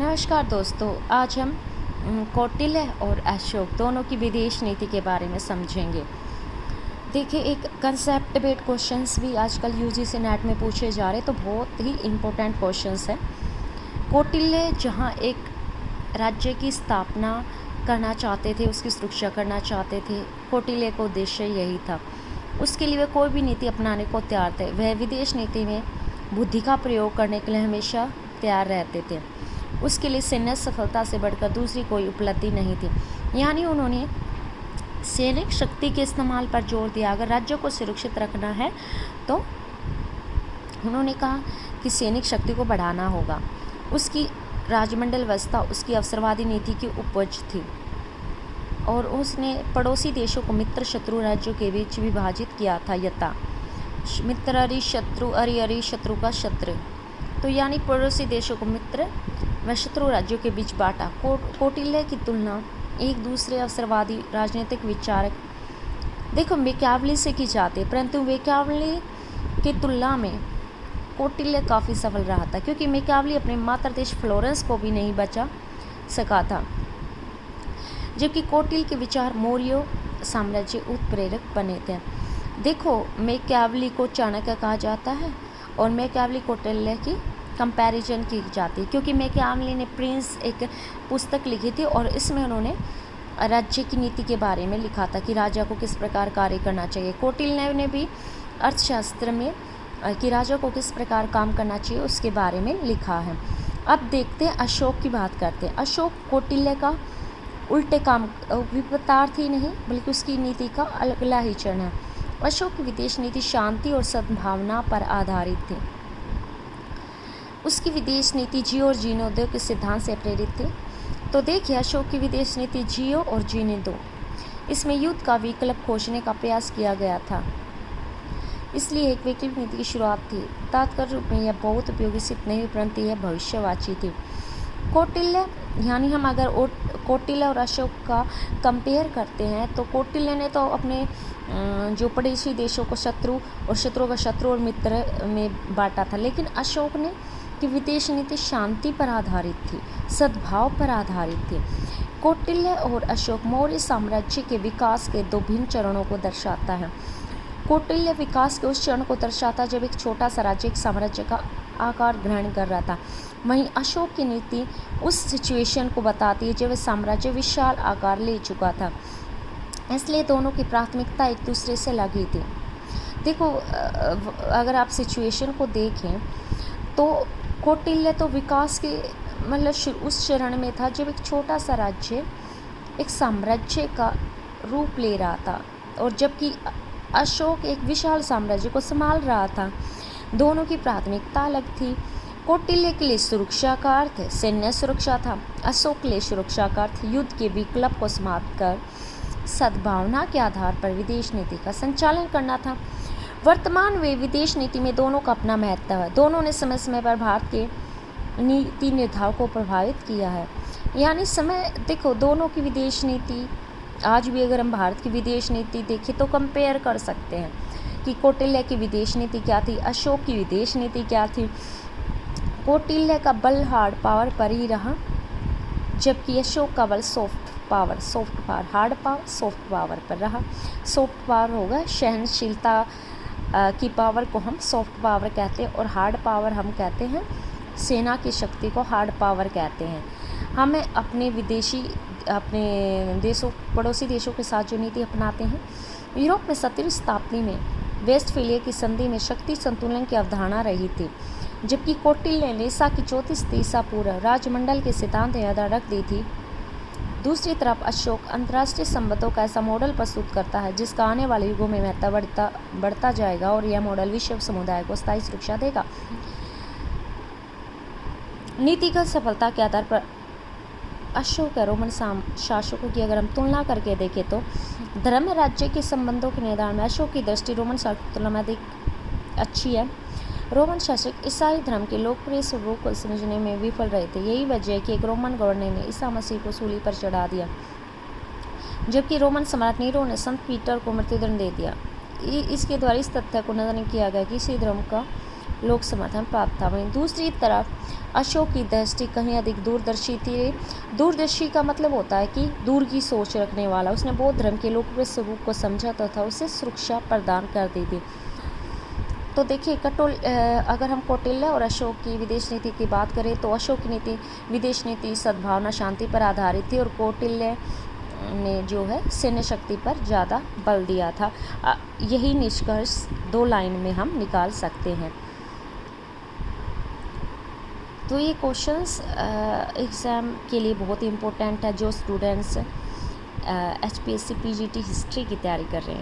नमस्कार दोस्तों, आज हम कौटिल्य और अशोक दोनों की विदेश नीति के बारे में समझेंगे। देखिए, एक कंसेप्ट बेस्ड क्वेश्चंस भी आजकल यूजीसी नेट में पूछे जा रहे, तो बहुत ही इम्पोर्टेंट क्वेश्चंस हैं। कौटिल्य जहां एक राज्य की स्थापना करना चाहते थे, उसकी सुरक्षा करना चाहते थे, कौटिल्य का उद्देश्य यही था। उसके लिए वे कोई भी नीति अपनाने को तैयार थे। वह विदेश नीति में बुद्धि का प्रयोग करने के लिए हमेशा तैयार रहते थे। उसके लिए सैन्य सफलता से बढ़कर दूसरी कोई उपलब्धि नहीं थी। यानी उन्होंने सैनिक शक्ति के इस्तेमाल पर जोर दिया। अगर राज्य को सुरक्षित रखना है तो उन्होंने कहा कि सैनिक शक्ति को बढ़ाना होगा। उसकी राजमंडल व्यवस्था उसकी अवसरवादी नीति की उपज थी और उसने पड़ोसी देशों को मित्र शत्रु राज्यों के बीच विभाजित किया था। यथा मित्र अरि शत्रु, अरि अरि शत्रु का शत्रु, तो यानी पड़ोसी देशों को मित्र व शत्रु राज्यों के बीच बांटा। कौटिल्य की तुलना एक दूसरे अवसरवादी राजनीतिक विचारक देखो मैकियावेली से की जाती है, परंतु मैकियावेली की तुलना में कौटिल्य काफ़ी सफल रहा था, क्योंकि मैकियावेली अपने मातृ देश फ्लोरेंस को भी नहीं बचा सका था, जबकि कौटिल्य के विचार मौर्य साम्राज्य उत्प्रेरक बने थे। देखो, मैकियावेली को चाणक्य कहा जाता है और मैकियावेली कौटिल्य की कंपैरिजन की जाती है, क्योंकि मैकियावेली ने प्रिंस एक पुस्तक लिखी थी और इसमें उन्होंने राज्य की नीति के बारे में लिखा था कि राजा को किस प्रकार कार्य करना चाहिए। कौटिल्य ने भी अर्थशास्त्र में कि राजा को किस प्रकार काम करना चाहिए उसके बारे में लिखा है। अब देखते हैं, अशोक की बात करते हैं। अशोक कौटिल्य का उल्टे काम विपरीतार्थ ही नहीं बल्कि उसकी नीति का अगला ही चरण है। अशोक की विदेश नीति शांति और सद्भावना पर आधारित थी। उसकी विदेश नीति जियो और जीने दो के सिद्धांत से प्रेरित थी। तो देखिए, अशोक की विदेश नीति जियो और जीने दो, इसमें युद्ध का विकल्प खोजने का प्रयास किया गया था, इसलिए एक वैकल्पिक नीति की शुरुआत थी। तात्कालिक रूप में यह बहुत उपयोगी सिद्ध नहीं हुई, परंतु यह भविष्यवाची थी। कौटिल्य यानी हम अगर कौटिल्य और अशोक का कंपेयर करते हैं तो कौटिल्य ने तो अपने जो पड़ोसी देशों को शत्रु और शत्रु का शत्रु और मित्र में बांटा था, लेकिन अशोक ने की विदेश नीति शांति पर आधारित थी, सद्भाव पर आधारित थी। कौटिल्य और अशोक मौर्य साम्राज्य के विकास के दो भिन्न चरणों को दर्शाता है। कौटिल्य विकास के उस चरण को दर्शाता जब एक छोटा सा राज्य एक साम्राज्य का आकार ग्रहण कर रहा था। वहीं अशोक की नीति उस सिचुएशन को बताती है जब साम्राज्य विशाल आकार ले चुका था, इसलिए दोनों की प्राथमिकता एक दूसरे से लगी थी। देखो, अगर आप सिचुएशन को देखें तो कौटिल्य तो विकास के मतलब उस चरण में था जब एक छोटा सा राज्य एक साम्राज्य का रूप ले रहा था, और जबकि अशोक एक विशाल साम्राज्य को संभाल रहा था। दोनों की प्राथमिकता अलग थी। कौटिल्य के लिए सुरक्षा का अर्थ सैन्य सुरक्षा था, अशोक के लिए सुरक्षा का अर्थ युद्ध के विकल्प को समाप्त कर सद्भावना के आधार पर विदेश नीति का संचालन करना था। वर्तमान में विदेश नीति में दोनों का अपना महत्व है। दोनों ने समय समय पर भारत के नीति निर्धारकों को प्रभावित किया है। यानी देखो, दोनों की विदेश नीति आज भी अगर हम भारत की विदेश नीति देखें तो कंपेयर कर सकते हैं कि कौटिल्य की विदेश नीति क्या थी, अशोक की विदेश नीति क्या थी। कौटिल्य का बल हार्ड पावर पर ही रहा, जबकि अशोक का बल soft power hard power soft power पर रहा। सॉफ्ट पावर होगा सहनशीलता की पावर को हम सॉफ्ट पावर कहते हैं, और हार्ड पावर हम कहते हैं सेना की शक्ति को हार्ड पावर कहते हैं। हमें अपने पड़ोसी देशों के साथ जो नीति अपनाते हैं। यूरोप में 17वीं शताब्दी में वेस्टफेलिया की संधि में शक्ति संतुलन की अवधारणा रही थी, जबकि कौटिल्य ने निसा की 34 ईसा पूर्व राजमंडल के सिद्धांत याद रख दी थी। दूसरी तरफ अशोक अंतर्राष्ट्रीय संबंधों का ऐसा मॉडल प्रस्तुत करता है जिसका आने वाले युगों में महत्व बढ़ता जाएगा, और यह मॉडल विश्व समुदाय को स्थायी सुरक्षा देगा। नीतिगत सफलता के आधार पर अशोक और रोमन शासकों की अगर हम तुलना करके देखें तो धर्म राज्य के संबंधों के निर्धारण में अशोक की दृष्टि रोमन शासकों की तुलना में अधिक अच्छी है। रोमन शासक ईसाई धर्म के लोकप्रिय स्वरूप को समझने में विफल रहे थे। यही वजह है कि एक रोमन गवर्नर ने ईसा मसीह को सूली पर चढ़ा दिया, जबकि रोमन सम्राट नीरो ने संत पीटर को मृत्युदंड दे दिया। इसके द्वारा इस तथ्य को नजर किया गया कि इसी धर्म का लोक समर्थन प्राप्त था। वहीं दूसरी तरफ अशोक की दृष्टि कहीं अधिक दूरदर्शी थी। दूरदर्शी का मतलब होता है कि दूर की सोच रखने वाला। उसने बौद्ध धर्म के लोकप्रिय स्वरूप को समझा तथा उसे सुरक्षा प्रदान कर दी थी। तो देखिए अगर हम कौटिल्य और अशोक की विदेश नीति की बात करें तो अशोक की विदेश नीति सद्भावना शांति पर आधारित थी और कौटिल्य ने जो है सैन्य शक्ति पर ज़्यादा बल दिया था। यही निष्कर्ष 2 लाइन में हम निकाल सकते हैं। तो ये क्वेश्चंस एग्ज़ाम के लिए बहुत इम्पोर्टेंट है जो स्टूडेंट्स HPSC PGT हिस्ट्री की तैयारी कर रहे हैं।